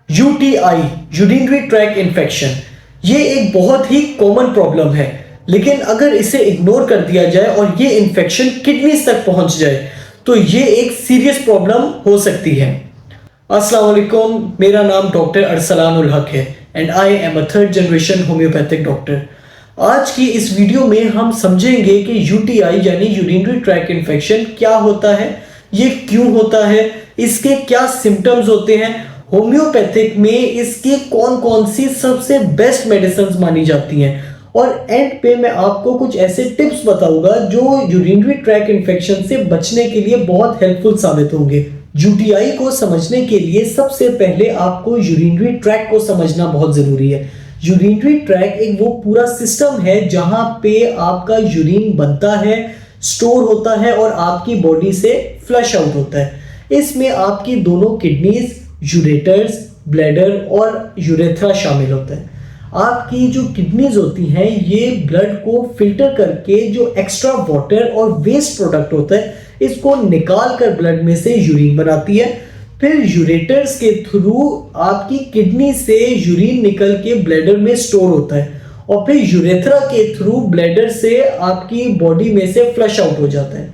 UTI, urinary track infection, ये एक बहुत ही कॉमन प्रॉब्लम है। लेकिन अगर इसे इग्नोर कर दिया जाए और ये इन्फेक्शन किडनीज तक पहुंच जाए तो ये एक सीरियस प्रॉब्लम हो सकती है। अस्सलाम वालेकुम, मेरा नाम डॉक्टर अरसलान उल हक है and I am a third generation homeopathic doctor. आज की इस वीडियो में हम समझेंगे कि यूटीआई यानी यूरिनरी ट्रैक इन्फेक्शन क्या होता है, ये क्यों होता है, इसके क्या सिम्टम्स होते हैं, होम्योपैथिक में इसकी कौन कौन सी सबसे बेस्ट मेडिसिन मानी जाती हैं, और एंड पे मैं आपको कुछ ऐसे टिप्स बताऊंगा जो यूरिनरी ट्रैक इन्फेक्शन से बचने के लिए बहुत हेल्पफुल साबित होंगे। यूटीआई को समझने के लिए सबसे पहले आपको यूरिनरी ट्रैक को समझना बहुत जरूरी है। यूरिनरी ट्रैक एक वो पूरा सिस्टम है जहां पे आपका यूरिन बनता है, स्टोर होता है और आपकी बॉडी से फ्लश आउट होता है। इसमें आपकी दोनों किडनीज, यूरेटर्स, ब्लैडर और यूरेथ्रा शामिल होता है। आपकी जो किडनीज होती हैं ये ब्लड को फिल्टर करके जो एक्स्ट्रा वाटर और वेस्ट प्रोडक्ट होता है इसको निकाल कर ब्लड में से यूरिन बनाती है। फिर यूरेटर्स के थ्रू आपकी किडनी से यूरिन निकल के ब्लैडर में स्टोर होता है और फिर यूरेथ्रा के थ्रू ब्लैडर से आपकी बॉडी में से फ्लश आउट हो जाता है।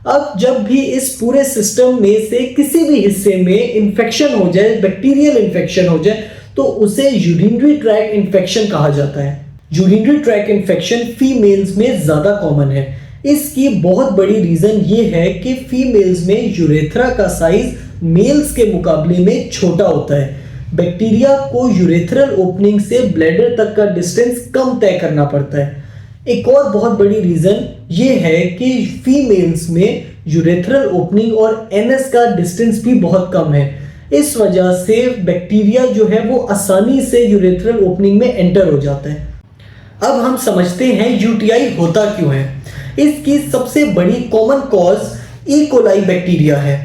अब जब भी इस पूरे सिस्टम में से किसी भी हिस्से में इंफेक्शन हो जाए, बैक्टीरियल इंफेक्शन हो जाए, तो उसे यूरिनरी ट्रैक इन्फेक्शन कहा जाता है। यूरिनरी ट्रैक इन्फेक्शन फीमेल्स में ज्यादा कॉमन है। इसकी बहुत बड़ी रीजन ये है कि फीमेल्स में यूरेथ्रा का साइज मेल्स के मुकाबले में छोटा होता है। बैक्टीरिया को यूरेथ्रल ओपनिंग से ब्लैडर तक का डिस्टेंस कम तय करना पड़ता है। एक और बहुत बड़ी रीजन ये है कि फीमेल्स में यूरेथ्रल ओपनिंग और एनएस का डिस्टेंस भी बहुत कम है। इस वजह से बैक्टीरिया जो है वो आसानी से यूरेथ्रल ओपनिंग में एंटर हो जाता है। अब हम समझते हैं यूटीआई होता क्यों है। इसकी सबसे बड़ी common cause E coli bacteria है।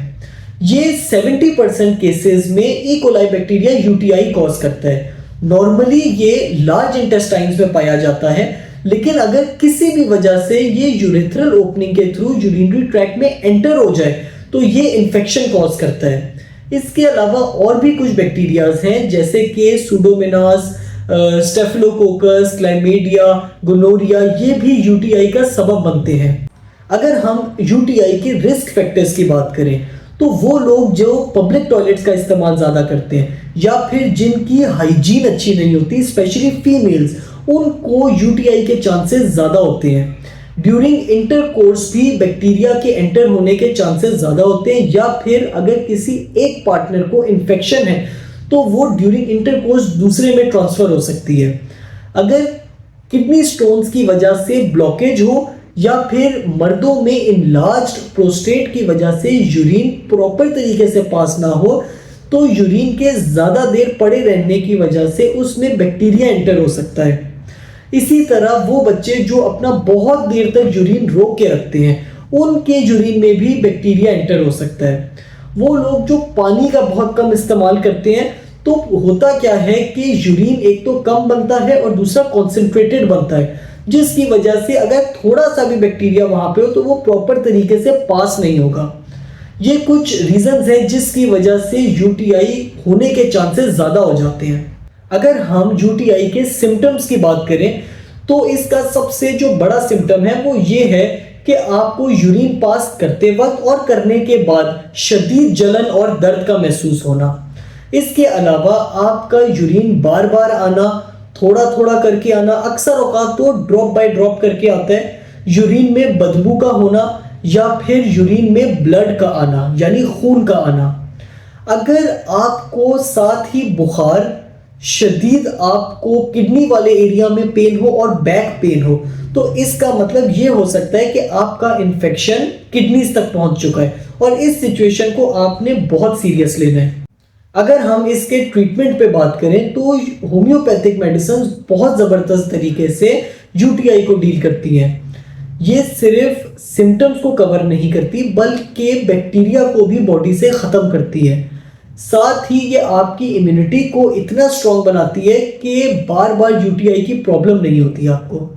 ये 70% केसेस में E coli bacteria UTI cause करता है। नॉर्मली ये लार्ज इंटेस्टाइन्स में पाया जाता है, लेकिन अगर किसी भी वजह से ये यूरेथ्रल ओपनिंग के थ्रू यूरिनरी ट्रैक्ट में एंटर हो जाए तो ये इन्फेक्शन कॉज करता है। इसके अलावा और भी कुछ बैक्टीरियाज हैं जैसे कि सुडोमोनास, स्टेफिलोकोकस, क्लैमिडिया, गोनोरिया, ये भी यूटीआई का सबब बनते हैं। अगर हम यूटीआई के रिस्क फैक्टर्स की बात करें तो वो लोग जो पब्लिक टॉयलेट्स का इस्तेमाल ज़्यादा करते हैं या फिर जिनकी हाइजीन अच्छी नहीं होती, स्पेशली फीमेल्स, उनको यूटीआई के चांसेस ज़्यादा होते हैं। ड्यूरिंग इंटरकोर्स भी बैक्टीरिया के एंटर होने के चांसेस ज़्यादा होते हैं, या फिर अगर किसी एक पार्टनर को इन्फेक्शन है तो वो ड्यूरिंग इंटरकोर्स दूसरे में ट्रांसफर हो सकती है। अगर किडनी स्टोन्स की वजह से ब्लॉकेज हो या फिर मर्दों में इनलार्ज्ड प्रोस्टेट की वजह से यूरिन प्रॉपर तरीके से पास ना हो तो यूरिन के ज़्यादा देर पड़े रहने की वजह से उसमें बैक्टीरिया एंटर हो सकता है। इसी तरह वो बच्चे जो अपना बहुत देर तक यूरिन रोक के रखते हैं उनके यूरिन में भी बैक्टीरिया एंटर हो सकता है। वो लोग जो पानी का बहुत कम इस्तेमाल करते हैं तो होता क्या है कि यूरिन एक तो कम बनता है और दूसरा कॉन्सेंट्रेटेड बनता है, जिसकी वजह से अगर थोड़ा सा भी बैक्टीरिया वहां पे हो तो वो प्रॉपर तरीके से पास नहीं होगा। ये कुछ रीजंस हैं जिसकी वजह से यूटीआई होने के चांसेस ज़्यादा हो जाते हैं। अगर हम यूटीआई के सिम्टम्स की बात करें तो इसका सबसे जो बड़ा सिम्टम है वो ये है कि आपको यूरिन पास करते वक्त और करने के बाद शदीद जलन और दर्द का महसूस होना। इसके अलावा आपका यूरिन बार बार आना, थोड़ा थोड़ा करके आना, अक्सर औकात तो ड्रॉप बाय ड्रॉप करके आता है, यूरिन में बदबू का होना या फिर यूरिन में ब्लड का आना यानी खून का आना। अगर आपको साथ ही बुखार, शदीद आपको किडनी वाले एरिया में पेन हो और बैक पेन हो तो इसका मतलब ये हो सकता है कि आपका इन्फेक्शन किडनीज तक पहुंच चुका है और इस सिचुएशन को आपने बहुत सीरियस लेना है। अगर हम इसके ट्रीटमेंट पे बात करें तो होम्योपैथिक मेडिसिन बहुत ज़बरदस्त तरीके से यूटीआई को डील करती हैं। ये सिर्फ सिम्टम्स को कवर नहीं करती बल्कि बैक्टीरिया को भी बॉडी से ख़त्म करती है। साथ ही ये आपकी इम्यूनिटी को इतना स्ट्रॉन्ग बनाती है कि बार बार यूटीआई की प्रॉब्लम नहीं होती आपको।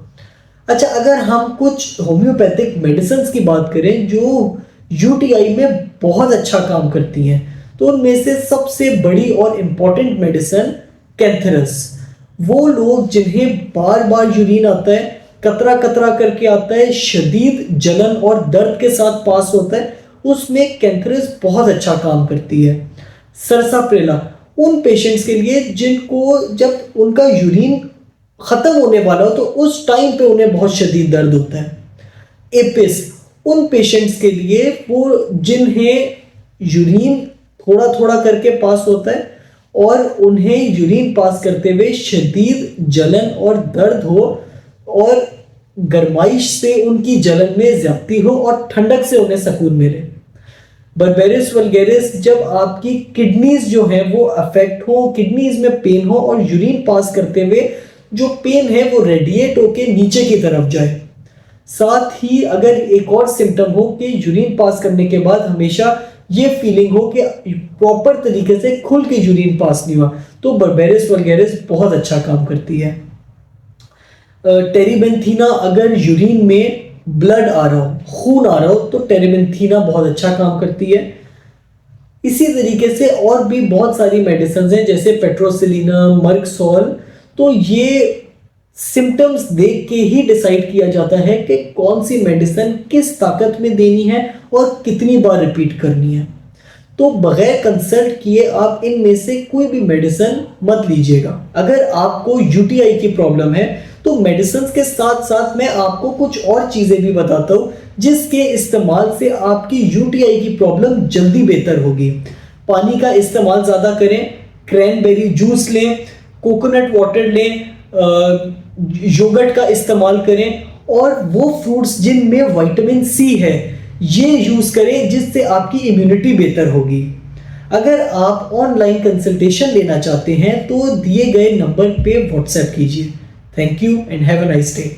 अच्छा, अगर हम कुछ होम्योपैथिक मेडिसिन की बात करें जो यूटीआई में बहुत अच्छा काम करती हैं तो उनमें से सबसे बड़ी और इम्पॉर्टेंट मेडिसिन कैंथरस। वो लोग जिन्हें बार बार यूरिन आता है, कतरा कतरा करके आता है, शदीद जलन और दर्द के साथ पास होता है, उसमें कैंथरस बहुत अच्छा काम करती है। सरसाप्रेला उन पेशेंट्स के लिए जिनको जब उनका यूरिन ख़त्म होने वाला हो तो उस टाइम पे उन्हें बहुत शदीद दर्द होता है। एपिस उन पेशेंट्स के लिए वो जिन्हें यूरिन थोड़ा थोड़ा करके पास होता है और उन्हें यूरिन पास करते हुए शदीद जलन और दर्द हो और गर्माइश से उनकी जलन में ज्यादती हो और ठंडक से उन्हें सुकून मिले। बर्बेरिस वल्गैरिस जब आपकी किडनीज जो है वो अफेक्ट हो, किडनीज में पेन हो और यूरिन पास करते हुए जो पेन है वो रेडिएट होके नीचे की तरफ जाए। साथ ही अगर एक और सिम्टम हो कि यूरिन पास करने के बाद हमेशा ये फीलिंग हो कि प्रॉपर तरीके से खुल के यूरिन पास नहीं हुआ, तो बर्बेरिस वल्गैरिस बहुत अच्छा काम करती है। टेरीबेंथीना अगर यूरिन में ब्लड आ रहा हो, खून आ रहा हो, तो टेरीबेंथीना बहुत अच्छा काम करती है। इसी तरीके से और भी बहुत सारी मेडिसिन हैं जैसे पेट्रोसिलिनम, मर्कसोल। तो ये सिम्टम्स देख के ही डिसाइड किया जाता है कि कौन सी मेडिसिन किस ताकत में देनी है और कितनी बार रिपीट करनी है। तो बगैर कंसल्ट किए आप इनमें से कोई भी मेडिसिन मत लीजिएगा। अगर आपको यूटीआई की प्रॉब्लम है तो मेडिसिन के साथ साथ मैं आपको कुछ और चीज़ें भी बताता हूँ जिसके इस्तेमाल से आपकी यूटीआई की प्रॉब्लम जल्दी बेहतर होगी। पानी का इस्तेमाल ज़्यादा करें, क्रैनबेरी जूस लें, कोकोनट वाटर लें, योगर्ट का इस्तेमाल करें और वो फ्रूट्स जिनमें विटामिन सी है ये यूज़ करें जिससे आपकी इम्यूनिटी बेहतर होगी। अगर आप ऑनलाइन कंसल्टेशन लेना चाहते हैं तो दिए गए नंबर पे व्हाट्सएप कीजिए। Thank you and have a nice day.